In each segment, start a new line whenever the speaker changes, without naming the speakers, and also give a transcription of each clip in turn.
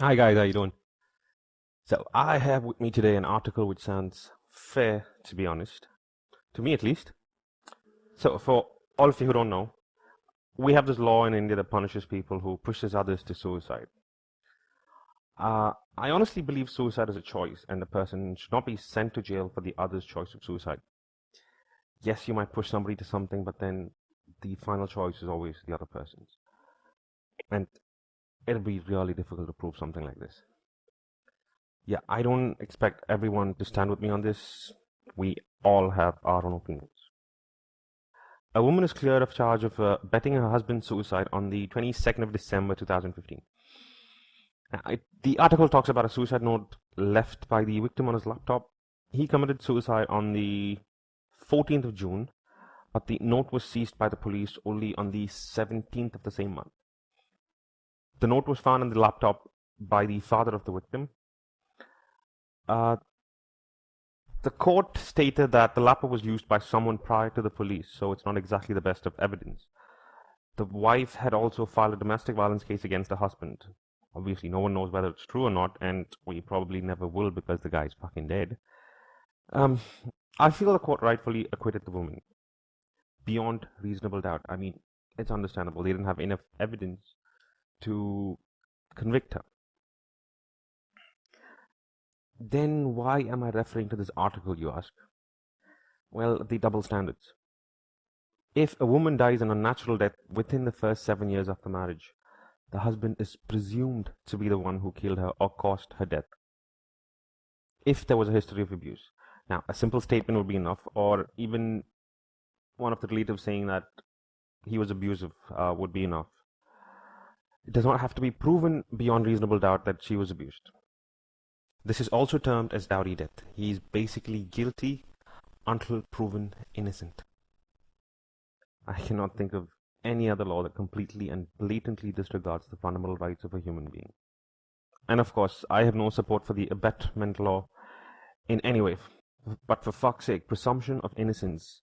Hi guys, how you doing? So I have with me today an article which sounds fair, to be honest, to me at least. So for all of you who don't know, we have this law in India that punishes people who pushes others to suicide. I honestly believe suicide is a choice, and the person should not be sent to jail for the other's choice of suicide. Yes, you might push somebody to something, but then the final choice is always the other person's, and it'll be really difficult to prove something like this. Yeah, I don't expect everyone to stand with me on this. We all have our own opinions. A woman is cleared of charge of betting her husband's suicide on the 22nd of December 2015. The article talks about a suicide note left by the victim on his laptop. He committed suicide on the 14th of June, but the note was seized by the police only on the 17th of the same month. The note was found on the laptop by the father of the victim. Uh, the court stated that the laptop was used by someone prior to the police, so it's not exactly the best of evidence. The wife had also filed a domestic violence case against the husband. Obviously, no one knows whether it's true or not, and we probably never will because the guy's fucking dead. Um, I feel the court rightfully acquitted the woman beyond reasonable doubt. I mean, it's understandable. They didn't have enough evidence to convict her. Then why am I referring to this article, you ask? Well, the double standards. If a woman dies an unnatural death within the first 7 years after marriage, the husband is presumed to be the one who killed her or caused her death, if there was a history of abuse. Now, a simple statement would be enough, or even one of the relatives saying that he was abusive would be enough. It does not have to be proven beyond reasonable doubt that she was abused. This is also termed as dowry death. He is basically guilty until proven innocent. I cannot think of any other law that completely and blatantly disregards the fundamental rights of a human being. And of course, I have no support for the abettment law in any way. But for fuck's sake, presumption of innocence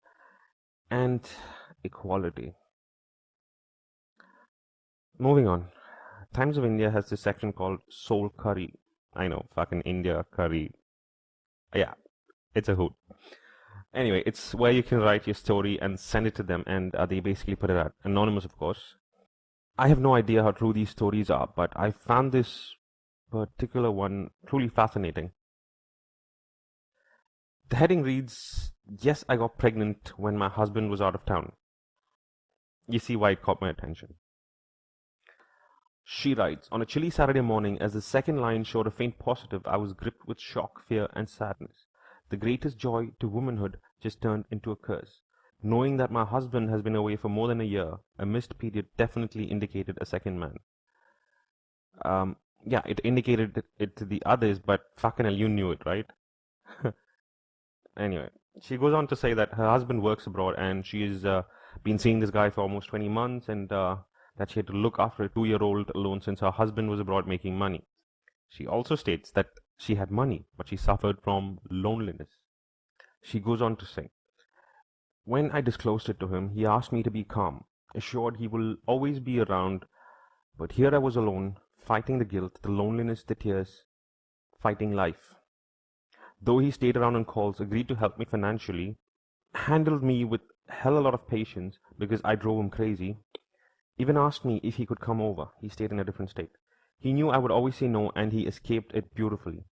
and equality. Moving on. Times of India has this section called Soul Curry. I know, fucking India curry. Yeah, it's a hoot. Anyway, it's where you can write your story and send it to them, and they basically put it out. Anonymous, of course. I have no idea how true these stories are, but I found this particular one truly fascinating. The heading reads, Yes, I got pregnant when my husband was out of town. You see why it caught my attention. She writes, On a chilly Saturday morning, as the second line showed a faint positive, I was gripped with shock, fear, and sadness. The greatest joy to womanhood just turned into a curse. Knowing that my husband has been away for more than a year, a missed period definitely indicated a second man. Um, yeah, it indicated it to the others, but fucking hell, you knew it, right? Anyway, she goes on to say that her husband works abroad and she's been seeing this guy for almost 20 months and that she had to look after a 2-year-old alone since her husband was abroad making money. She also states that she had money, but she suffered from loneliness. She goes on to say, When I disclosed it to him, he asked me to be calm, assured he will always be around, but here I was alone, fighting the guilt, the loneliness, the tears, fighting life. Though he stayed around on calls, agreed to help me financially, handled me with hell a lot of patience because I drove him crazy, even asked me if he could come over. He stayed in a different state. He knew I would always say no and he escaped it beautifully.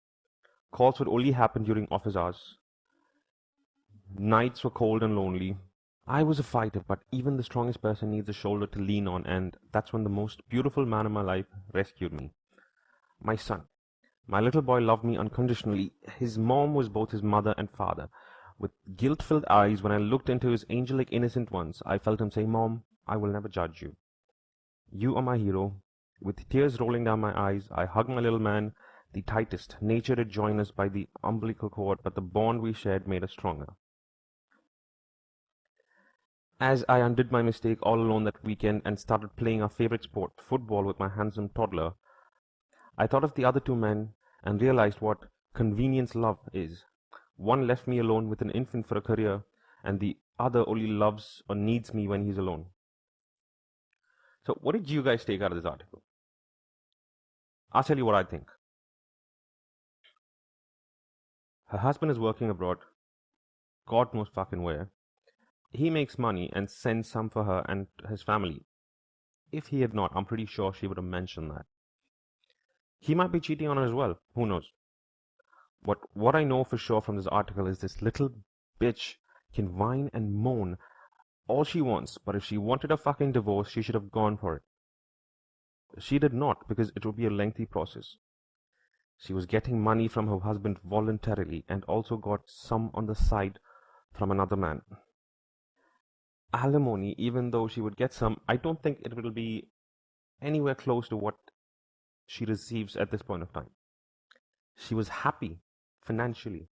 Calls would only happen during office hours. Nights were cold and lonely. I was a fighter, but even the strongest person needs a shoulder to lean on, and that's when the most beautiful man in my life rescued me. My son. My little boy loved me unconditionally. His mom was both his mother and father. With guilt-filled eyes, when I looked into his angelic innocent ones, I felt him say, Mom, I will never judge you. You are my hero. With tears rolling down my eyes, I hugged my little man, the tightest. Nature did join us by the umbilical cord, but the bond we shared made us stronger. As I undid my mistake all alone that weekend and started playing our favorite sport, football, with my handsome toddler, I thought of the other two men and realized what convenience love is. One left me alone with an infant for a career, and the other only loves or needs me when he's alone. So, what did you guys take out of this article? I'll tell you what I think. Her husband is working abroad, God knows fucking where. He makes money and sends some for her and his family. If he had not, I'm pretty sure she would have mentioned that. He might be cheating on her as well. Who knows? What I know for sure from this article is this little bitch can whine and moan all she wants, but if she wanted a fucking divorce, she should have gone for it. She did not, because it would be a lengthy process. She was getting money from her husband voluntarily and also got some on the side from another man. Alimony, even though she would get some, I don't think it will be anywhere close to what she receives at this point of time. She was happy financially.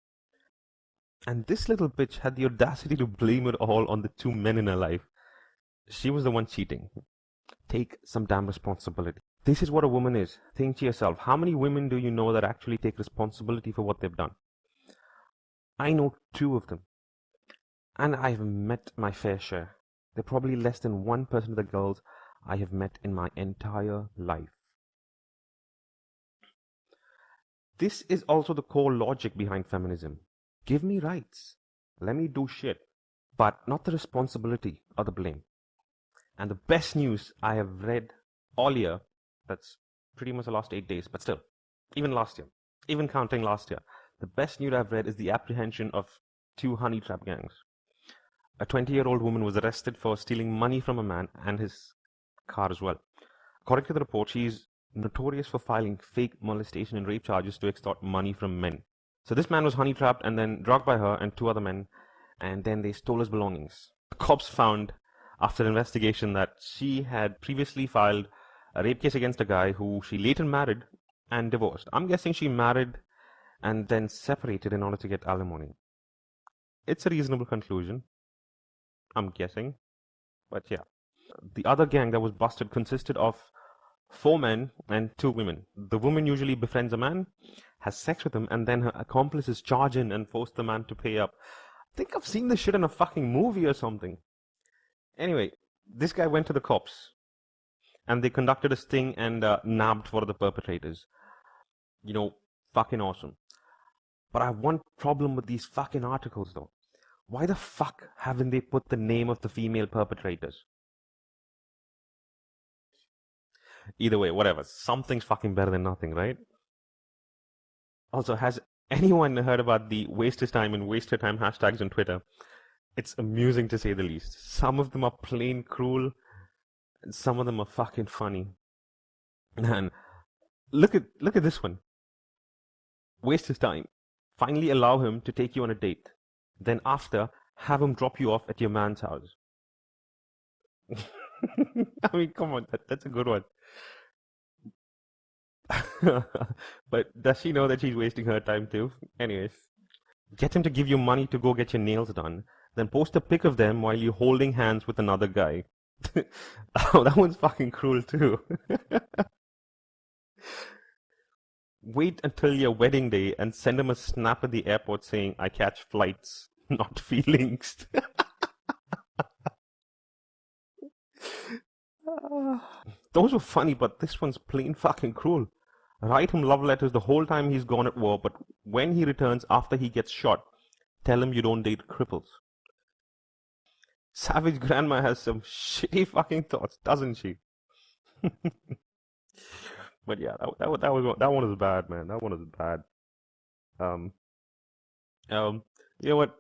And this little bitch had the audacity to blame it all on the two men in her life. She was the one cheating. Take some damn responsibility. This is what a woman is. Think to yourself, how many women do you know that actually take responsibility for what they've done? I know 2 of them. And I've met my fair share. They're probably less than 1% of the girls I have met in my entire life. This is also the core logic behind feminism. Give me rights. Let me do shit. But not the responsibility or the blame. And the best news I have read all year, that's pretty much the last 8 days, but still, even last year, even counting last year, the best news I've read is the apprehension of 2 honey trap gangs. A 20-year-old woman was arrested for stealing money from a man and his car as well. According to the report, she's notorious for filing fake molestation and rape charges to extort money from men. So this man was honey trapped and then drugged by her and 2 other men, and then they stole his belongings. The cops found after investigation that she had previously filed a rape case against a guy who she later married and divorced. I'm guessing she married and then separated in order to get alimony. It's a reasonable conclusion, I'm guessing, but yeah. The other gang that was busted consisted of 4 men and 2 women. The woman usually befriends a man, has sex with him, and then her accomplices charge in and force the man to pay up. I think I've seen this shit in a fucking movie or something. Anyway, this guy went to the cops, and they conducted a sting and nabbed one of the perpetrators. You know, fucking awesome. But I have one problem with these fucking articles, though. Why the fuck haven't they put the name of the female perpetrators? Either way, whatever. Something's fucking better than nothing, right? Also, has anyone heard about the waste his time and waste your time hashtags on Twitter? It's amusing to say the least. Some of them are plain cruel, and some of them are fucking funny. Man, look at this one. Waste his time. Finally allow him to take you on a date. Then after, have him drop you off at your man's house. I mean, come on, that's a good one. But does she know that she's wasting her time too? Anyways, get him to give you money to go get your nails done, then post a pic of them while you're holding hands with another guy. Oh, that one's fucking cruel too. Wait until your wedding day and send him a snap at the airport saying, I catch flights, not feelings. Those were funny, but this one's plain fucking cruel. Write him love letters the whole time he's gone at war, but when he returns after he gets shot, tell him you don't date cripples. Savage Grandma has some shitty fucking thoughts, doesn't she? But yeah, that one was bad, man. That one was bad. Um, you know what?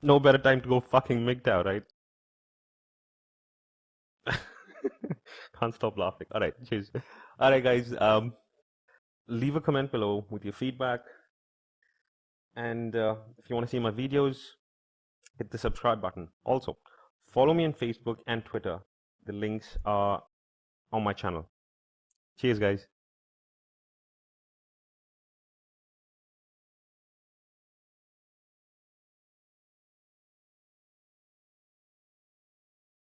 No better time to go fucking MGTOW, right? Can't stop laughing. All right, cheers. All right, guys. Leave a comment below with your feedback, and if you want to see my videos, hit the subscribe button. Also, follow me on Facebook and Twitter. The links are on my channel. Cheers, guys.